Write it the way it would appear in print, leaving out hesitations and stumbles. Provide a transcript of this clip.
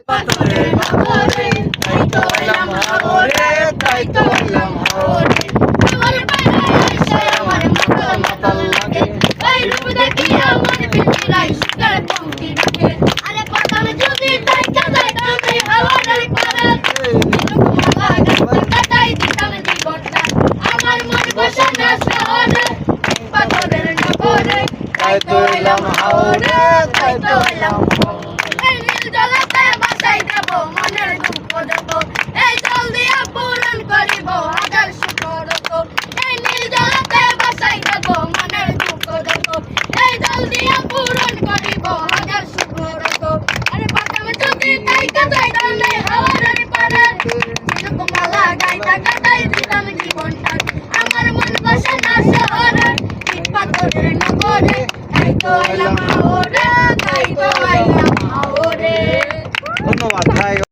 পাথরের নগরে তাই তো এলাম হাওরে, তাই তো এলাম হাওরে। আমার পায়ে এসে আমার মাতাল মাতাল লাগে, এই রূপ দেখিয়া মন বিচিরাই শিকার পঙ্ক্তি ডাকে। আরে পাতাল যদি তাইকা যাইতাম এই হাওয়ার পারে, মালা গাইতে কাটাই দিতাম জীবনটা। আমার মন বসে না শহরে, পাথরের নগরে তাই তো এলাম হাওরে, তাই তো এলাম হাওরে। এই নীল জলাতে বাসাই দেব মনের দুঃখ দেব, এই জল দিয়া পূরণ করিব হাজার সুখরত। এই নীল জলাতে বাসাই দেব মনের দুঃখ দেব, এই জল দিয়া পূরণ করিব হাজার সুখরত। আরে পাতাম যদি তাইকা যাইতাম এই হাওয়ার পারে, ঝিনুক মালা গাইতা কাটাই দিতাম জীবনটা। আমার মন বসে না শহরে, ইট পাথরের নগরে তাই তো এলাম হাওরে, তাই তো এলাম হাওরে। ধন্যবাদ ভাই।